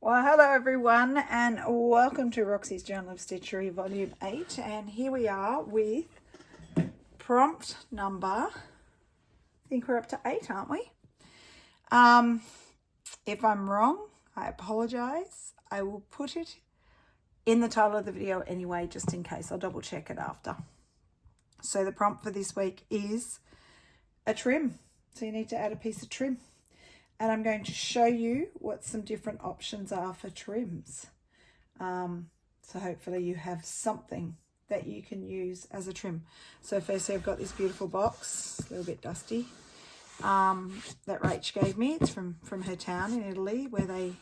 Well, hello everyone, and welcome to Roxy's Journal of Stitchery Volume 8. And here we are with prompt number, I think we're up to 8, aren't we? If I'm wrong, I apologize. I will put it in the title of the video anyway, just in case. I'll double check it after. So the prompt for this week is a trim. So you need to add a piece of trim. And I'm going to show you what some different options are for trims. So hopefully you have something that you can use as a trim. So firstly, I've got this beautiful box, a little bit dusty, that Rach gave me. It's from her town in Italy, where they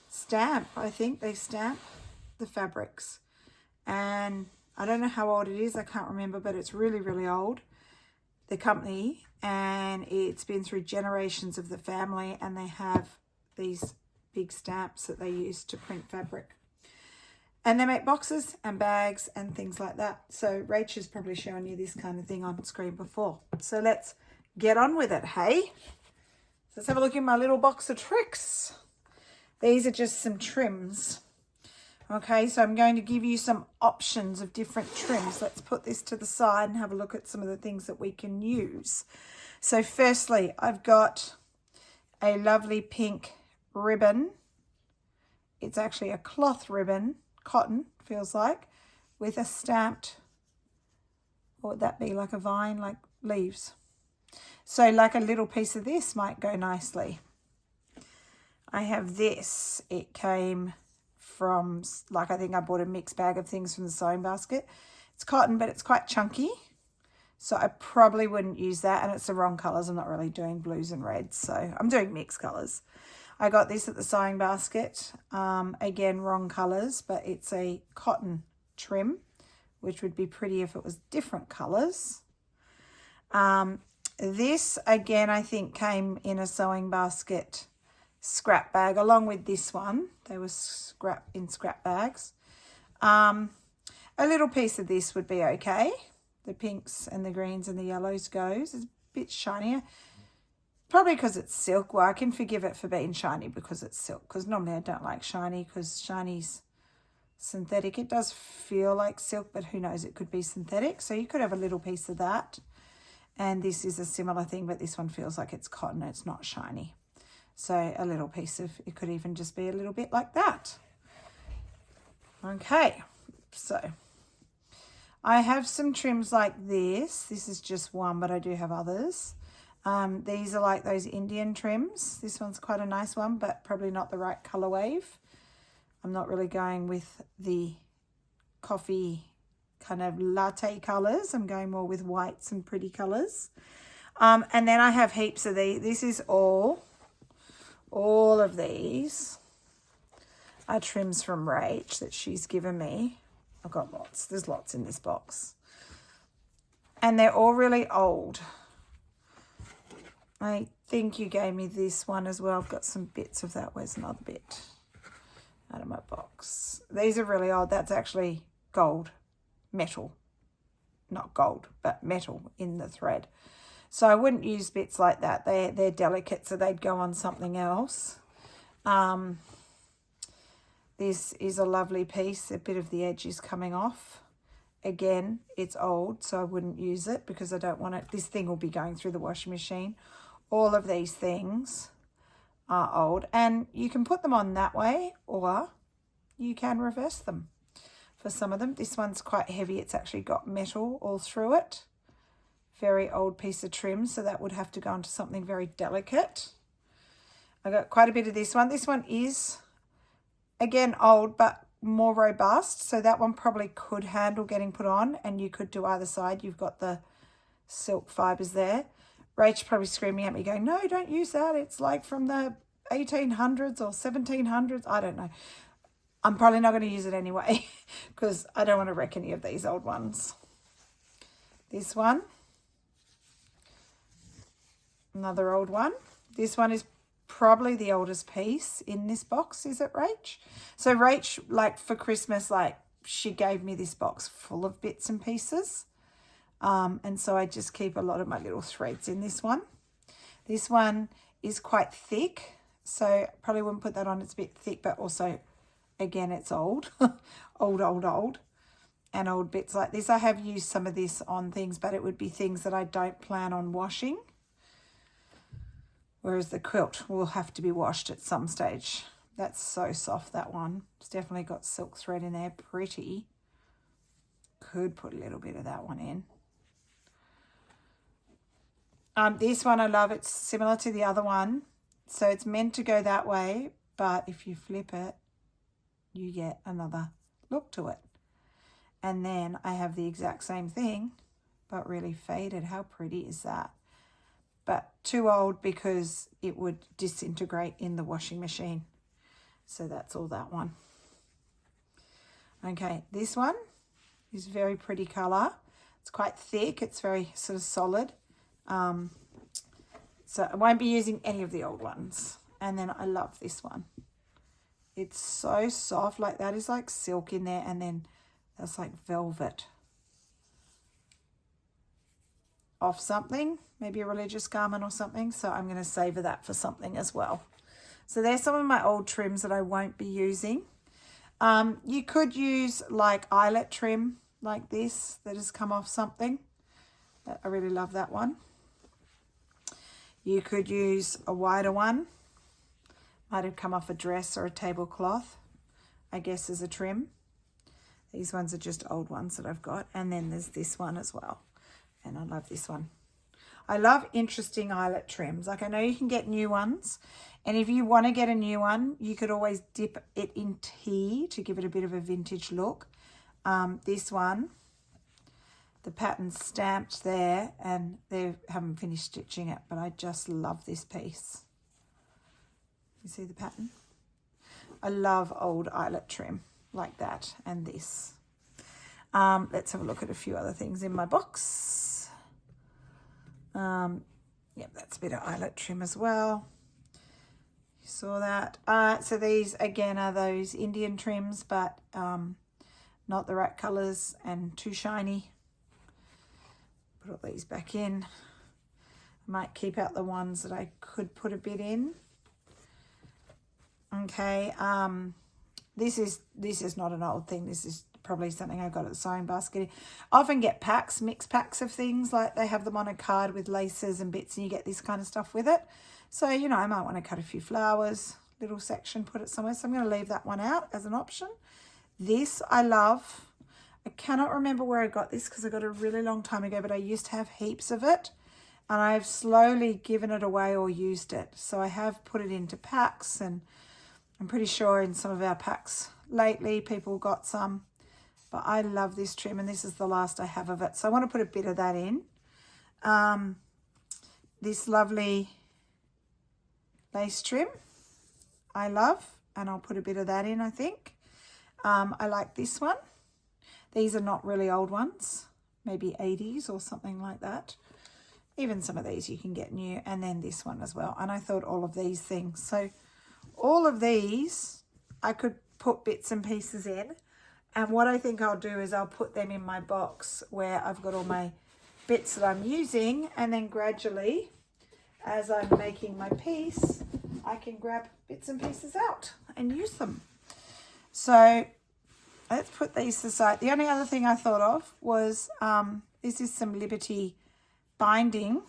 stamp, I think they stamp the fabrics. And I don't know how old it is, I can't remember, but it's really, really old, the company, and it's been through generations of the family, and they have these big stamps that they use to print fabric. And they make boxes and bags and things like that. So Rach has probably shown you this kind of thing on screen before. So let's get on with it, hey? So let's have a look in my little box of tricks. These are just some trims. Okay, so I'm going to give you some options of different trims. Let's put this to the side and have a look at some of the things that we can use. So firstly, I've got a lovely pink ribbon. It's actually a cloth ribbon, cotton, feels like, with a stamped, what would that be, like a vine, like leaves. So like a little piece of this might go nicely. I have this. It came from, like, I think I bought a mixed bag of things from the sewing basket. It's cotton, but it's quite chunky, so I probably wouldn't use that, and it's the wrong colours. I'm not really doing blues and reds, so I'm doing mixed colours. I got this at the sewing basket. Again, wrong colours, but it's a cotton trim, which would be pretty if it was different colours. This, again, I think came in a sewing basket scrap bag along with this one. They were scrap bags. A little piece of this would be okay. The pinks and the greens and the yellows goes. It's a bit shinier, probably because it's silk. Well, I can forgive it for being shiny because it's silk, because normally I don't like shiny because shiny's synthetic. It does feel like silk, but who knows, it could be synthetic. So you could have a little piece of that. And this is a similar thing, but this one feels like it's cotton. It's not shiny. So a little piece of, it could even just be a little bit like that. Okay, so I have some trims like this. This is just one, but I do have others. These are like those Indian trims. This one's quite a nice one, but probably not the right color wave. I'm not really going with the coffee kind of latte colors. I'm going more with whites and pretty colors. And then I have heaps of these. This is all of these are trims from Rach that she's given me. I've got lots. There's lots in this box. And they're all really old. I think you gave me this one as well. I've got some bits of that. Where's another bit out of my box? These are really old. That's actually gold, metal. Not gold, but metal in the thread. So I wouldn't use bits like that. They're delicate, so they'd go on something else. This is a lovely piece. A bit of the edge is coming off. Again, it's old, so I wouldn't use it because I don't want it. This thing will be going through the washing machine. All of these things are old, and you can put them on that way, or you can reverse them for some of them. This one's quite heavy. It's actually got metal all through it. Very old piece of trim, so that would have to go into something very delicate. I got quite a bit of this one. This one is, again, old, but more robust, so that one probably could handle getting put on, and you could do either side. You've got the silk fibers there. Rach probably screaming at me going, no, don't use that. It's like from the 1800s or 1700s. I don't know. I'm probably not going to use it anyway because I don't want to wreck any of these old ones. This one. Another old one. This one is probably the oldest piece in this box, is it, Rach? So Rach, like for Christmas, like she gave me this box full of bits and pieces. And so I just keep a lot of my little threads in this one. This one is quite thick, so probably wouldn't put that on. It's a bit thick, but also, again, it's old. old. And old bits like this. I have used some of this on things, but it would be things that I don't plan on washing. Whereas the quilt will have to be washed at some stage. That's so soft, that one. It's definitely got silk thread in there. Pretty. Could put a little bit of that one in. This one I love. It's similar to the other one. So it's meant to go that way, but if you flip it, you get another look to it. And then I have the exact same thing, but really faded. How pretty is that? But too old because it would disintegrate in the washing machine. So that's all that one. Okay, this one is very pretty colour. It's quite thick. It's very sort of solid. So I won't be using any of the old ones. And then I love this one. It's so soft. Like that is like silk in there, and then that's like velvet off something, maybe a religious garment or something. So I'm going to savour that for something as well. So there's some of my old trims that I won't be using. You could use like eyelet trim like this that has come off something. I really love that one. You could use a wider one. Might have come off a dress or a tablecloth, I guess, as a trim. These ones are just old ones that I've got. And then there's this one as well. And I love this one. I love interesting eyelet trims. Like I know you can get new ones. And if you want to get a new one, you could always dip it in tea to give it a bit of a vintage look. This one, the pattern's stamped there and they haven't finished stitching it, but I just love this piece. You see the pattern? I love old eyelet trim like that and this. Let's have a look at a few other things in my box. Yep, that's a bit of eyelet trim as well. You saw that. So these again are those Indian trims, but not the right colours and too shiny. Put all these back in. I might keep out the ones that I could put a bit in. Okay, this is not an old thing. This is probably something I got at the sewing basket. I often get packs, mixed packs of things, like they have them on a card with laces and bits and you get this kind of stuff with it. So, you know, I might want to cut a few flowers, little section, put it somewhere. So I'm going to leave that one out as an option. This I love. I cannot remember where I got this because I got it a really long time ago, but I used to have heaps of it and I've slowly given it away or used it. So I have put it into packs, and I'm pretty sure in some of our packs lately people got some. But I love this trim, and this is the last I have of it. So I want to put a bit of that in. This lovely lace trim I love, and I'll put a bit of that in, I think. I like this one. These are not really old ones, maybe 80s or something like that. Even some of these you can get new, and then this one as well. And I thought all of these things. So all of these I could put bits and pieces in. And what I think I'll do is I'll put them in my box where I've got all my bits that I'm using, and then gradually, as I'm making my piece, I can grab bits and pieces out and use them. So let's put these aside. The only other thing I thought of was this is some Liberty binding.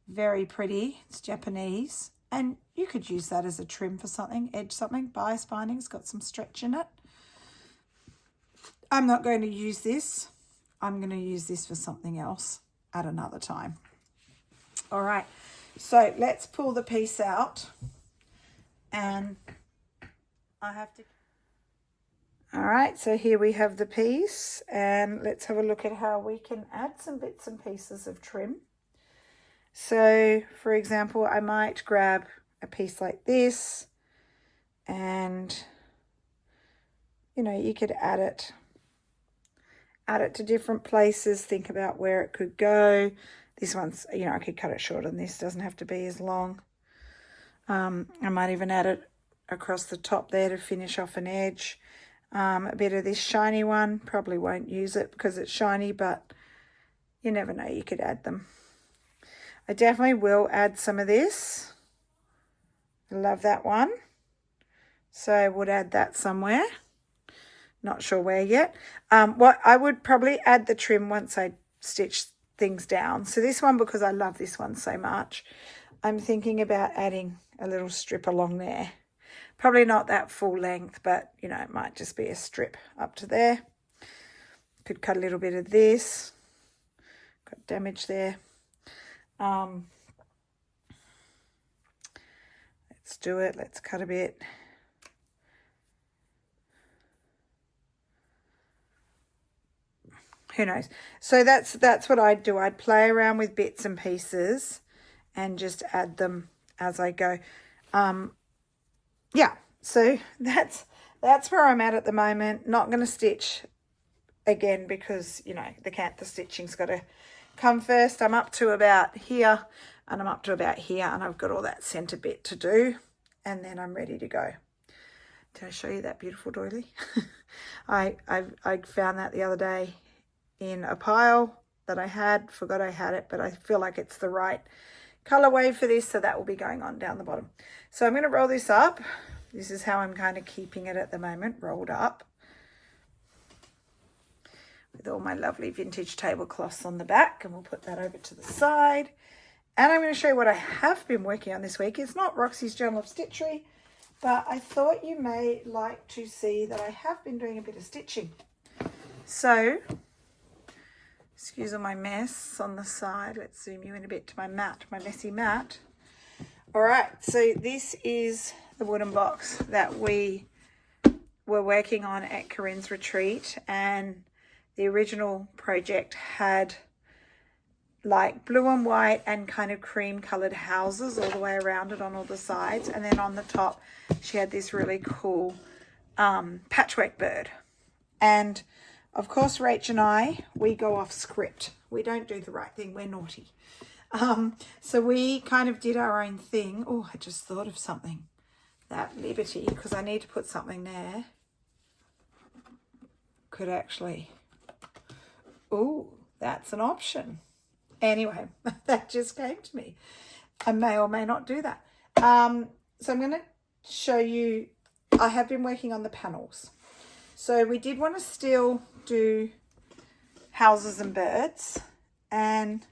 Very pretty. It's Japanese. And you could use that as a trim for something, edge something. Bias binding, it's got some stretch in it. I'm not going to use this. I'm going to use this for something else at another time. All right, so let's pull the piece out. And I have to... All right, so here we have the piece. And let's have a look at how we can add some bits and pieces of trim. So, for example, I might grab a piece like this and, you know, you could add it to different places, think about where it could go. This one's, you know, I could cut it short and this doesn't have to be as long. I might even add it across the top there to finish off an edge. A bit of this shiny one, probably won't use it because it's shiny, but you never know, you could add them. I definitely will add some of this Love that one. So I would add that somewhere. Not sure where yet. What I would probably add the trim once I stitch things down. So this one, because I love this one so much, I'm thinking about adding a little strip along there. Probably not that full length, but, you know, it might just be a strip up to there. Could cut a little bit of this. Got damage there. Let's do it. Let's cut a bit. Who knows? So that's what I'd do. I'd play around with bits and pieces and just add them as I go. Yeah, so that's where I'm at the moment. Not going to stitch again because, you know, the stitching's got to come first. I'm up to about here and I'm up to about here and I've got all that centre bit to do and then I'm ready to go. Did I show you that beautiful doily? I found that the other day in a pile that I had. Forgot I had it, but I feel like it's the right colorway for this, so that will be going on down the bottom. So I'm going to roll this up. This is how I'm kind of keeping it at the moment, rolled up with all my lovely vintage tablecloths on the back, and we'll put that over to the side. And I'm going to show you what I have been working on this week. It's not Roxy's Journal of Stitchery, but I thought you may like to see that I have been doing a bit of stitching. So excuse all my mess on the side. Let's zoom you in a bit to my mat, my messy mat. All right, so this is the wooden box that we were working on at Corinne's retreat, and the original project had like blue and white and kind of cream colored houses all the way around it on all the sides, and then on the top she had this really cool patchwork bird. And of course, Rach and I, we go off script. We don't do the right thing. We're naughty. So we kind of did our own thing. Oh, I just thought of something. That Liberty, because I need to put something there. Could actually... Oh, that's an option. Anyway, that just came to me. I may or may not do that. So I'm going to show you... I have been working on the panels. So we did want to still do houses and birds, and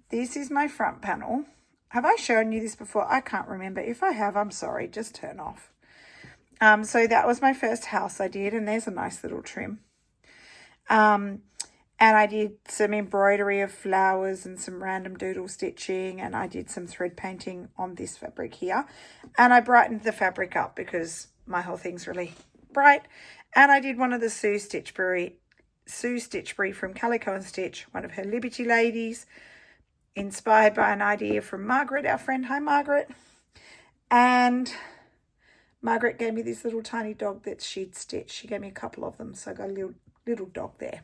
this is my front panel. Have I shown you this before? I can't remember. If I have, I'm sorry, just turn off. So that was my first house I did, and there's a nice little trim. And I did some embroidery of flowers and some random doodle stitching, and I did some thread painting on this fabric here, and I brightened the fabric up because my whole thing's really bright. And I did one of the Sue Stitchbury from Calico and Stitch, one of her Liberty ladies, inspired by an idea from Margaret, our friend. Hi, Margaret. And Margaret gave me this little tiny dog that she'd stitched. She gave me a couple of them, so I got a little dog there.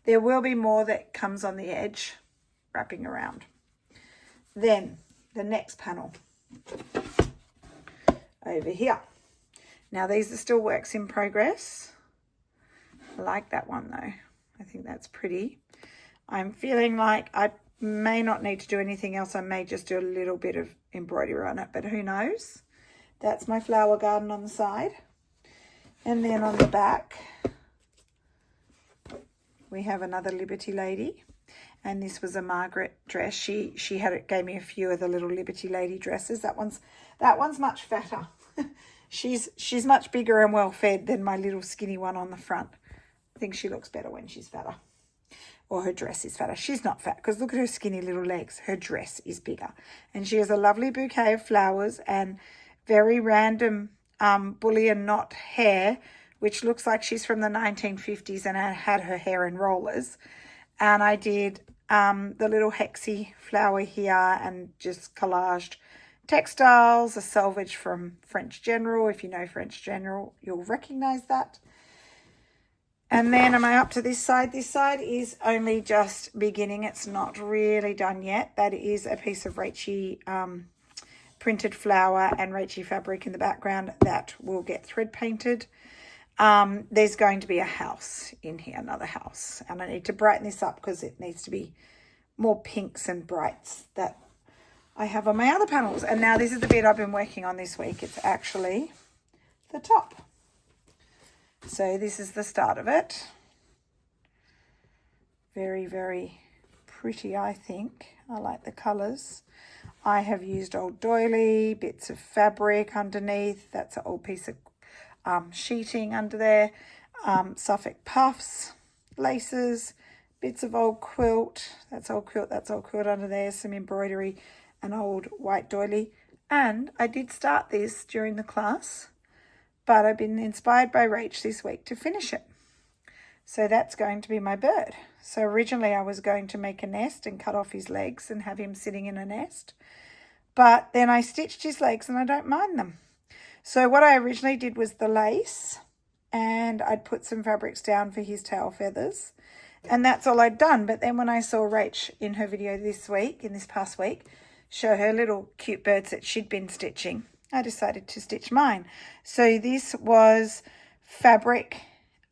There will be more that comes on the edge, wrapping around. Then the next panel over here. Now, these are still works in progress. I like that one, though. I think that's pretty. I'm feeling like I may not need to do anything else. I may just do a little bit of embroidery on it, but who knows? That's my flower garden on the side. And then on the back, we have another Liberty lady. And this was a Margaret dress. She gave me a few of the little Liberty lady dresses. That one's much fatter. She's much bigger and well fed than my little skinny one on the front. I think she looks better when she's fatter, or her dress is fatter. She's not fat because look at her skinny little legs. Her dress is bigger, and she has a lovely bouquet of flowers and very random bullion knot hair, which looks like she's from the 1950s and had her hair in rollers. And I did the little hexie flower here and just collaged textiles, a selvage from French General. If you know French General, you'll recognize that. And then am I up to this side? This side is only just beginning. It's not really done yet. That is a piece of Rachie printed flower and Rachie fabric in the background that will get thread painted. There's going to be a house in here, another house. And I need to brighten this up because it needs to be more pinks and brights that I have on my other panels. And now this is the bit I've been working on this week. It's actually the top. So this is the start of it. Very, very pretty, I think. I like the colours. I have used old doily, bits of fabric underneath. That's an old piece of sheeting under there. Suffolk puffs, laces, bits of old quilt. That's old quilt, that's old quilt under there. Some embroidery, an old white doily. And I did start this during the class, but I've been inspired by Rach this week to finish it. So that's going to be my bird. So originally I was going to make a nest and cut off his legs and have him sitting in a nest. But then I stitched his legs and I don't mind them. So what I originally did was the lace, and I'd put some fabrics down for his tail feathers. And that's all I'd done. But then when I saw Rach in her video this past week, show her little cute birds that she'd been stitching, I decided to stitch mine. So this was fabric,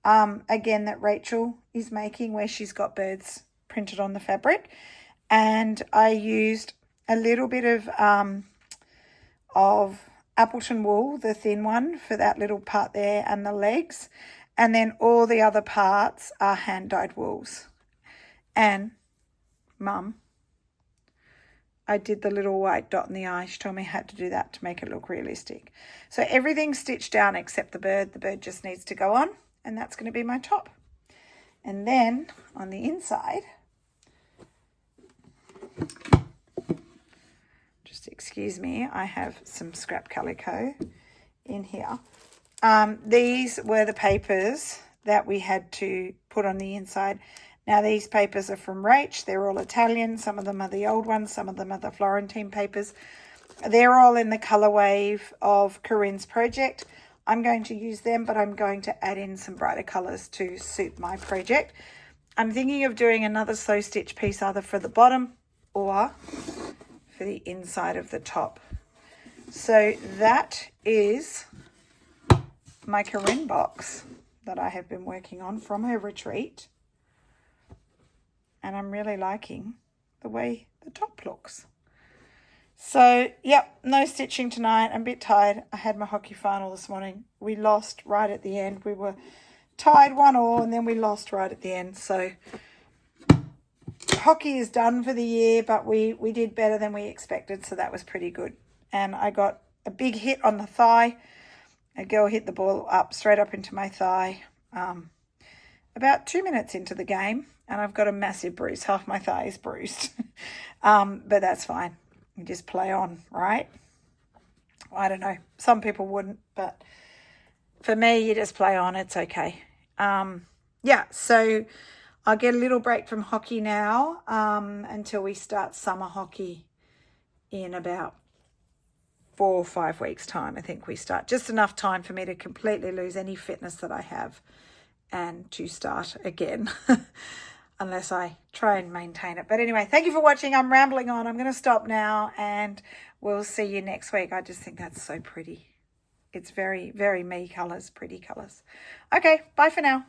again, that Rachel is making, where she's got birds printed on the fabric. And I used a little bit of Appleton wool, the thin one, for that little part there and the legs. And then all the other parts are hand-dyed wools. And Mum, I did the little white dot in the eye. She told me I had to do that to make it look realistic. So everything's stitched down except the bird. The bird just needs to go on, and that's going to be my top. And then on the inside, just excuse me, I have some scrap calico in here. These were the papers that we had to put on the inside. Now, these papers are from Rach. They're all Italian. Some of them are the old ones. Some of them are the Florentine papers. They're all in the colour wave of Corinne's project. I'm going to use them, but I'm going to add in some brighter colours to suit my project. I'm thinking of doing another slow stitch piece either for the bottom or for the inside of the top. So that is my Corinne box that I have been working on from her retreat. And I'm really liking the way the top looks. So, yep, no stitching tonight. I'm a bit tired. I had my hockey final this morning. We lost right at the end. We were tied 1-1 and then we lost right at the end. So, hockey is done for the year, but we did better than we expected. So, that was pretty good. And I got a big hit on the thigh. A girl hit the ball straight up into my thigh about 2 minutes into the game, and I've got a massive bruise. Half my thigh is bruised, but that's fine. You just play on, right? I don't know. Some people wouldn't, but for me, you just play on. It's okay. Yeah, so I'll get a little break from hockey now until we start summer hockey in about 4 or 5 weeks' time. I think we start. Just enough time for me to completely lose any fitness that I have and to start again, unless I try and maintain it. But anyway, thank you for watching. I'm rambling on. I'm going to stop now, and we'll see you next week. I just think that's so pretty. It's very, very me colours, pretty colours. Okay, bye for now.